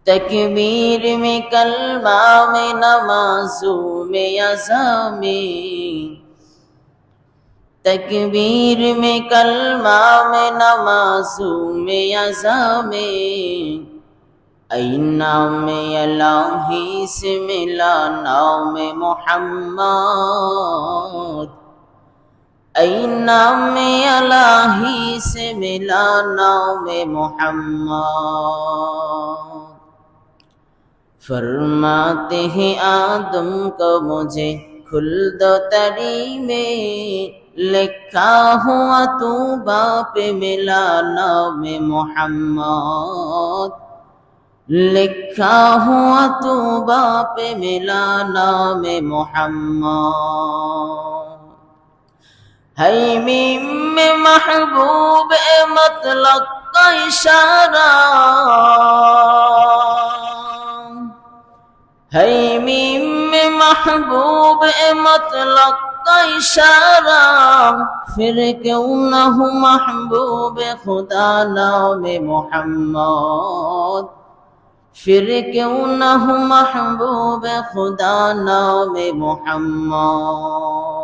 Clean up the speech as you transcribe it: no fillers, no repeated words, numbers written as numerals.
तकबीर में कलमा में नमाज़ों में अज़ा में, तकबीर में कलमा में नमाज़ों में अज़ा में, ऐ नाम इलाही से मिला नाम मोहम्मद, ऐ नाम इलाही से मिला नाम मोहम्मद। फरमाते हैं आदम को मुझे खुल्द तरी में, लिखा हुआ तू बाप मिला नाम मोहम्मद, लिखा हुआ तू बाप मिला नाम मोहम्मद। है मीम में महबूब मतलब का इशारा, है मीम में महबूब मतलब का इशारा, फिर क्यों न हो महबूब खुदा नाम मोहम्मद, फिर क्यों न हो महबूब खुदा नाम मोहम्मद।